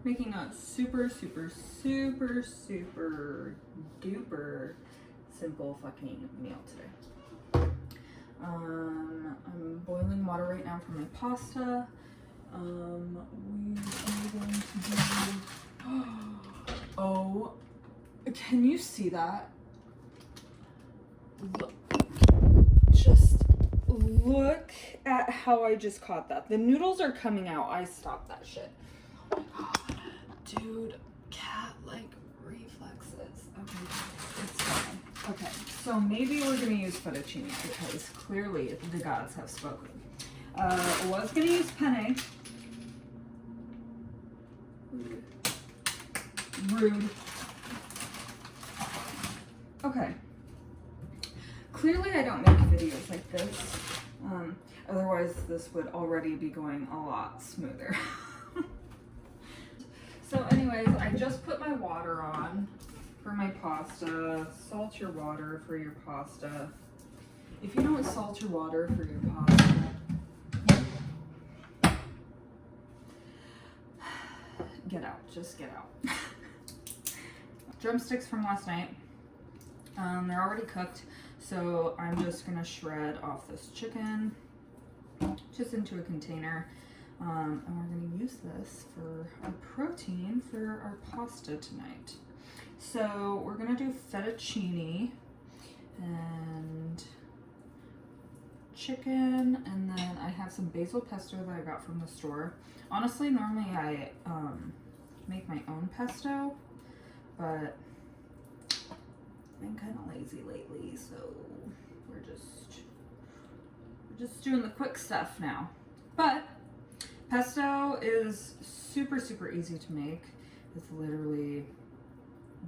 making a super duper simple fucking meal today. I'm boiling water right now for my pasta. We are going to do, oh, can you see that? Look, just look at how I just caught that. The noodles are coming out. I stopped that shit. Oh my god, dude, cat-like reflexes. Okay, it's fine. Okay, so maybe we're gonna use fettuccine because clearly the gods have spoken. Was gonna use penne. Rude. Okay. Clearly I don't make videos like this. Otherwise this would already be going a lot smoother. So anyways, I just put my water on for my pasta. Salt your water for your pasta. If you don't salt your water for your pasta, get out, just get out. Drumsticks from last night. They're already cooked, so I'm just gonna shred off this chicken just into a container. And we're gonna use this for our protein for our pasta tonight. So we're gonna do fettuccine and chicken, and then I have some basil pesto that I got from the store. Honestly, normally I make my own pesto, but I've been kind of lazy lately, so we're just doing the quick stuff now. But pesto is super easy to make. It's literally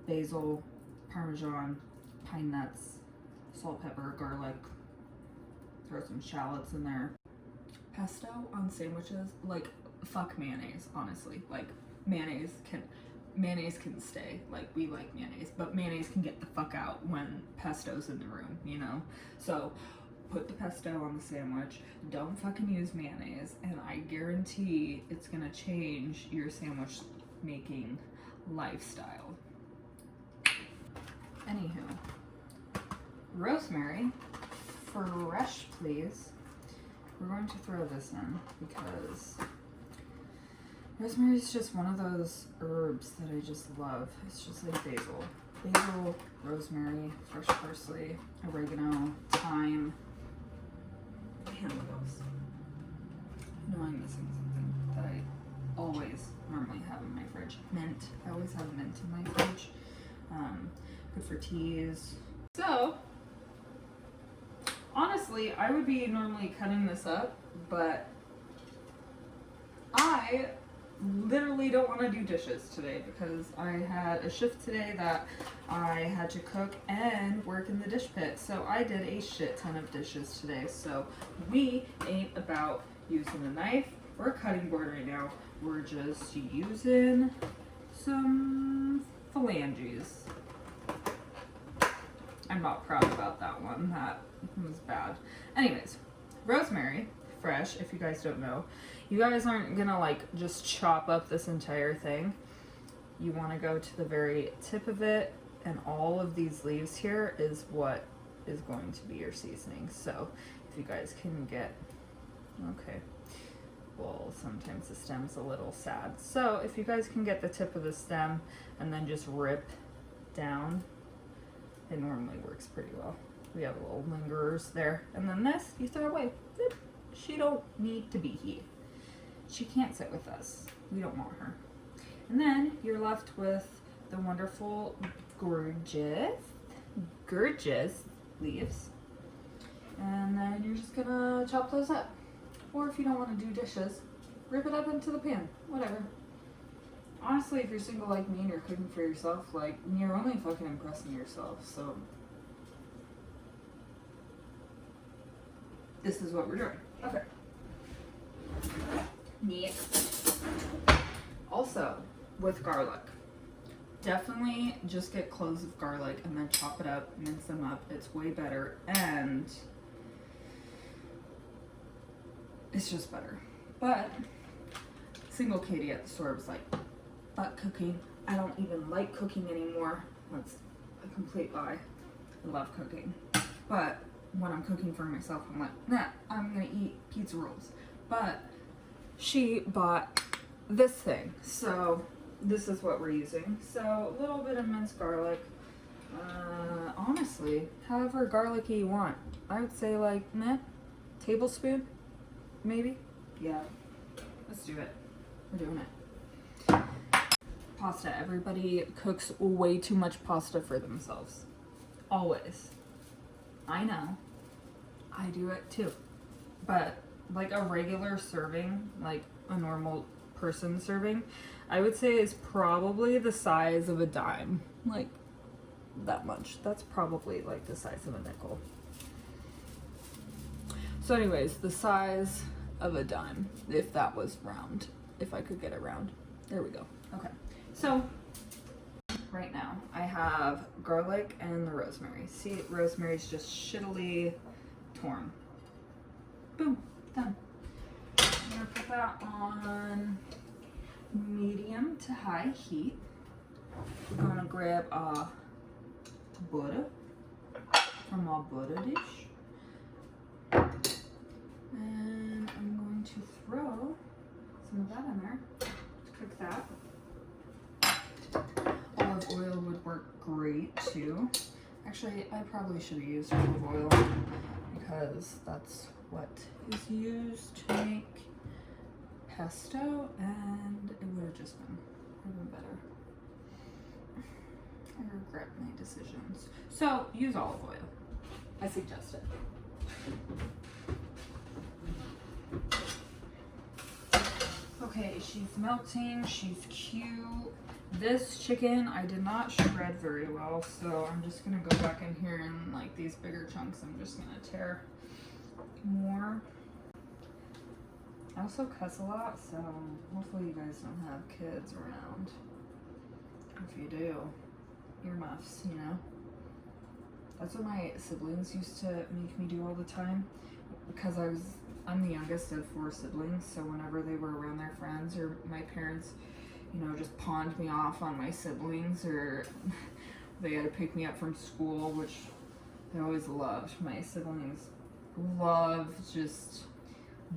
basil, parmesan, pine nuts, salt, pepper, garlic. Throw some shallots in there. Pesto on sandwiches, like fuck mayonnaise, honestly. Like mayonnaise can stay. Like we like mayonnaise, but mayonnaise can get the fuck out when pesto's in the room, you know? So put the pesto on the sandwich. Don't fucking use mayonnaise, and I guarantee it's gonna change your sandwich making lifestyle. Anywho, rosemary, fresh please. We're going to throw this in because rosemary is just one of those herbs that I just love. It's just like basil. Basil, rosemary, fresh parsley, oregano, thyme. Man, what else? I know I'm missing something that I always normally have in my fridge. Mint. I always have mint in my fridge. Good for teas. So, honestly, I would be normally cutting this up, but I literally don't want to do dishes today because I had a shift today that I had to cook and work in the dish pit. So I did a shit ton of dishes today. So we ain't about using a knife or a cutting board right now. We're just using some phalanges. I'm not proud about that one. That was bad. Anyways, rosemary, fresh, if you guys don't know. You guys aren't gonna like just chop up this entire thing. You wanna go to the very tip of it, and all of these leaves here is what is going to be your seasoning. So if you guys can get, okay, well, sometimes the stem's a little sad. So if you guys can get the tip of the stem and then just rip down, it normally works pretty well. We have little lingerers there. And then this, you throw away. She don't need to be here. She can't sit with us. We don't want her. And then you're left with the wonderful, gorgeous leaves. And then you're just gonna chop those up. Or if you don't want to do dishes, rip it up into the pan. Whatever. Honestly, if you're single like me and you're cooking for yourself, like, you're only fucking impressing yourself, so this is what we're doing. Okay. Next. Also, with garlic, definitely just get cloves of garlic and then chop it up, mince them up. It's way better, and it's just better. But single Katie at the store was like, but cooking. I don't even like cooking anymore. That's a complete lie. I love cooking. But when I'm cooking for myself, I'm like, nah, I'm gonna eat pizza rolls. But she bought this thing. So this is what we're using. So a little bit of minced garlic. Honestly, however garlicky you want. I would say like, tablespoon, maybe. Yeah, let's do it. We're doing it. Pasta. Everybody cooks way too much pasta for themselves. Always. I know. I do it too. But like a regular serving, like a normal person serving, I would say is probably the size of a dime. Like that much. That's probably like the size of a nickel. So anyways, the size of a dime, if that was round, if I could get it round. There we go. Okay. So right now I have garlic and the rosemary. See, rosemary's just shittily torn. Boom, done. I'm gonna put that on medium to high heat. I'm gonna grab a butter from our butter dish, and I'm going to throw some of that in there to cook that. Olive oil would work great too. Actually, I probably should have used olive oil because that's what is used to make pesto, and it would have just been better. I regret my decisions. So use olive oil. I suggest it. Okay, she's melting. She's cute. This chicken I did not shred very well, so I'm just gonna go back in here and like these bigger chunks I'm just gonna tear more. I also cuss a lot, so hopefully you guys don't have kids around. If you do, earmuffs, you know? That's what my siblings used to make me do all the time, because I'm the youngest of 4 siblings, so whenever they were around their friends or my parents, you know, just pawned me off on my siblings, or they had to pick me up from school, which they always loved. My siblings loved just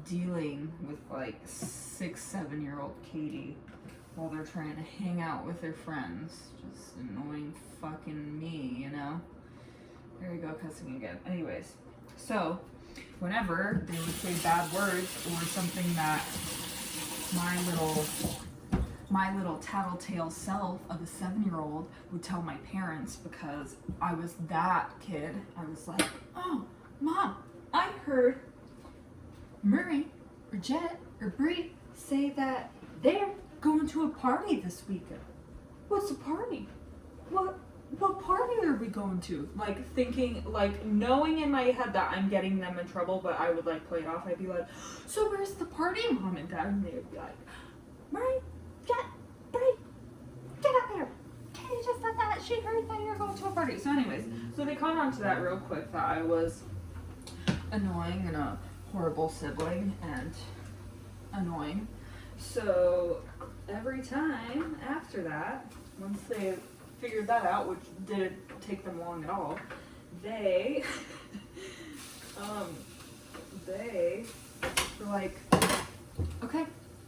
dealing with like 6-7-year-old Katie while they're trying to hang out with their friends. Just annoying fucking me, you know? There you go, cussing again. Anyways, so whenever they would say bad words or something that my little tattletale self of a 7-year-old would tell my parents, because I was that kid, I was like, oh, Mom, I heard Murray or Jet or Bree say that they're going to a party this weekend. What's a party? What party are we going to? Like thinking, like knowing in my head that I'm getting them in trouble, but I would like play it off. I'd be like, so where's the party, Mom and Dad? And they would be like, Murray, Jet, Bree, get out there. Katie just said that. She heard that you're going to a party. So anyways, so they caught on to that real quick, that I was annoying and a horrible sibling and annoying. So every time after that, once they figured that out, which didn't take them long at all, they were like, okay,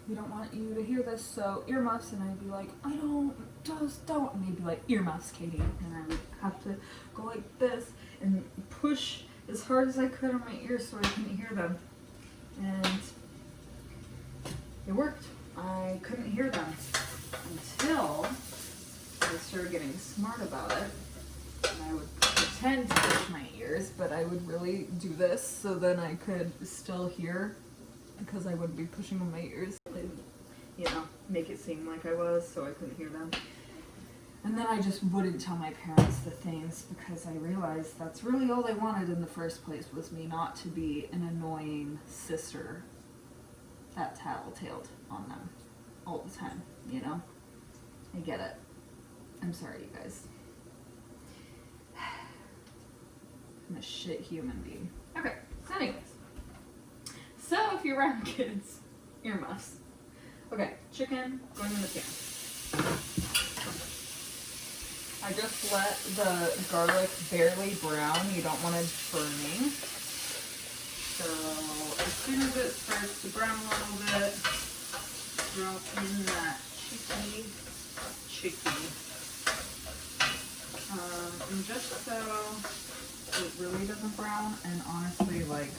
we don't want you to hear this, so earmuffs. And I'd be like, I don't, just don't. And they'd be like, earmuffs, Katie. And I would have to go like this and push as hard as I could on my ears so I couldn't hear them. And it worked. I couldn't hear them until I started getting smart about it. And I would pretend to push my ears, but I would really do this so then I could still hear, because I wouldn't be pushing on my ears. You know, make it seem like I was, so I couldn't hear them. And then I just wouldn't tell my parents the things, because I realized that's really all they wanted in the first place, was me not to be an annoying sister that tattletaled on them all the time, you know? I get it. I'm sorry, you guys. I'm a shit human being. Okay, so anyways. So if you're around kids, earmuffs. Okay, chicken going in the pan. I just let the garlic barely brown. You don't want it burning. So as soon as it starts to brown a little bit, throw in that chicky. And just so it really doesn't brown, and honestly, like,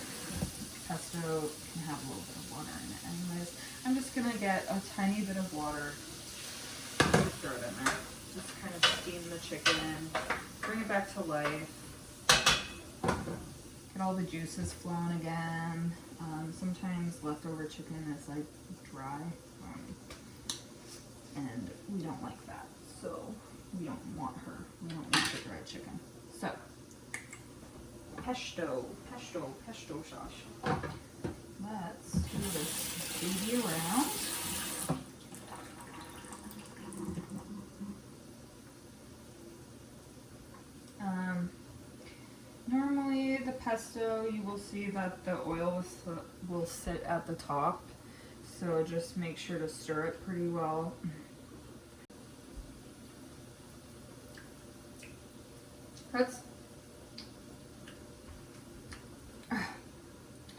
pesto can have a little bit of water in it anyways. I'm just gonna get a tiny bit of water, just throw it in there. Just kind of steam the chicken, bring it back to life, get all the juices flowing again. Sometimes leftover chicken is like dry, and we don't like that, so we don't want the dry chicken. So, pesto sauce. Let's do this baby around. Normally the pesto, you will see that the oil will sit at the top, so just make sure to stir it pretty well. I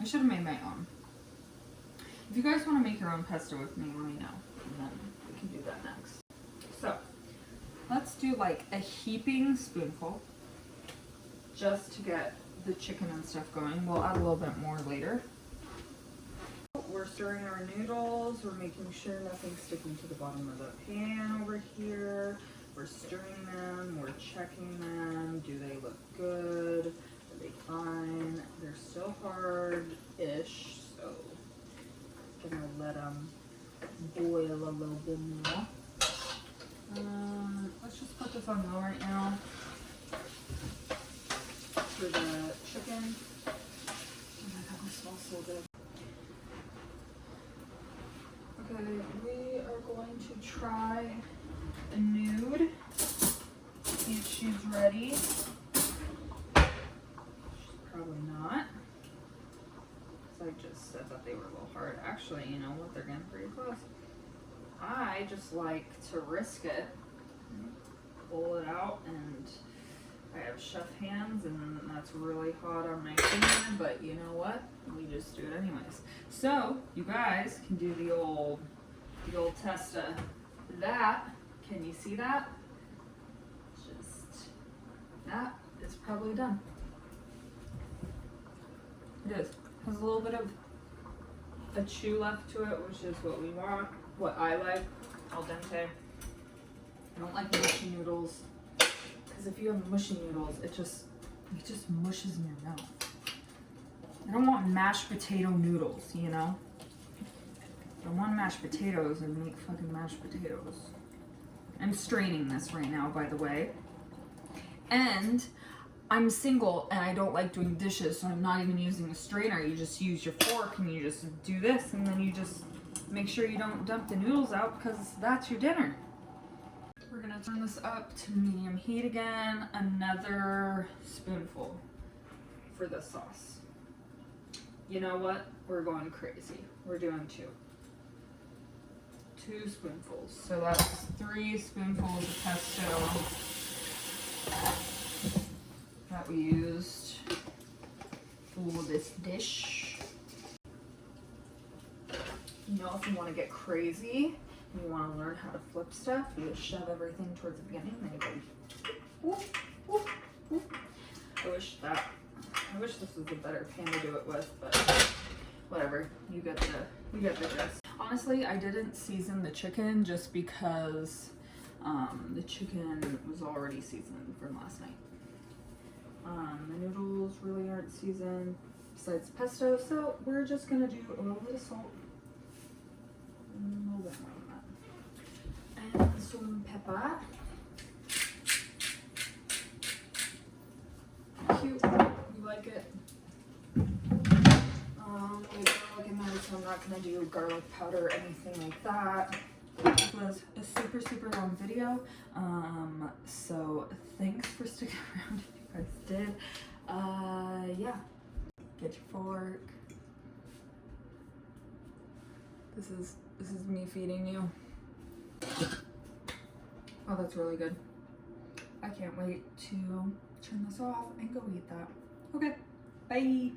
should have made my own. If you guys want to make your own pesto with me, let me know, and then we can do that next. So, let's do like a heaping spoonful, just to get the chicken and stuff going. We'll add a little bit more later. We're stirring our noodles. We're making sure nothing's sticking to the bottom of the pan over here. We're stirring them. We're checking them. Do they look good? Are they fine? They're still hard-ish, so gonna let them boil a little bit more. Let's just put this on low right now for the chicken. Oh my god, this smells so good. Okay, we are going to try a nude. See if she's ready. She's probably not. So I just said that they were a little hard. Actually, you know what? They're getting pretty close. I just like to risk it. Pull it out, and I have chef hands, and that's really hot on my finger, but you know what? We just do it anyways. So, you guys can do the old test of that. Can you see that? Just, that is probably done. It is. Has a little bit of a chew left to it, which is what we want, what I like, al dente. I don't like mushy noodles, because if you have mushy noodles, it just mushes in your mouth. I don't want mashed potato noodles, you know? I want mashed potatoes and make fucking mashed potatoes. I'm straining this right now, by the way. And I'm single and I don't like doing dishes, so I'm not even using a strainer. You just use your fork and you just do this, and then you just make sure you don't dump the noodles out, because that's your dinner. We're gonna turn this up to medium heat again. Another spoonful for the sauce. You know what? We're going crazy. We're doing 2 spoonfuls. So that's 3 spoonfuls of pesto that we used for this dish. You know, if you want to get crazy, you want to learn how to flip stuff, you just shove everything towards the beginning, then you go whoop, whoop, whoop. I wish this was a better pan to do it with, but whatever. You get the gist. Honestly, I didn't season the chicken just because the chicken was already seasoned from last night. The noodles really aren't seasoned besides pesto, so we're just gonna do a little bit of salt. A little bit more than that. And some pepper. Cute. You like it? There's garlic in there, so I'm not gonna do garlic powder or anything like that. This was a super long video. So thanks for sticking around if you guys did. Yeah. Get your fork. This is me feeding you. Oh, that's really good. I can't wait to turn this off and go eat that. Okay, bye.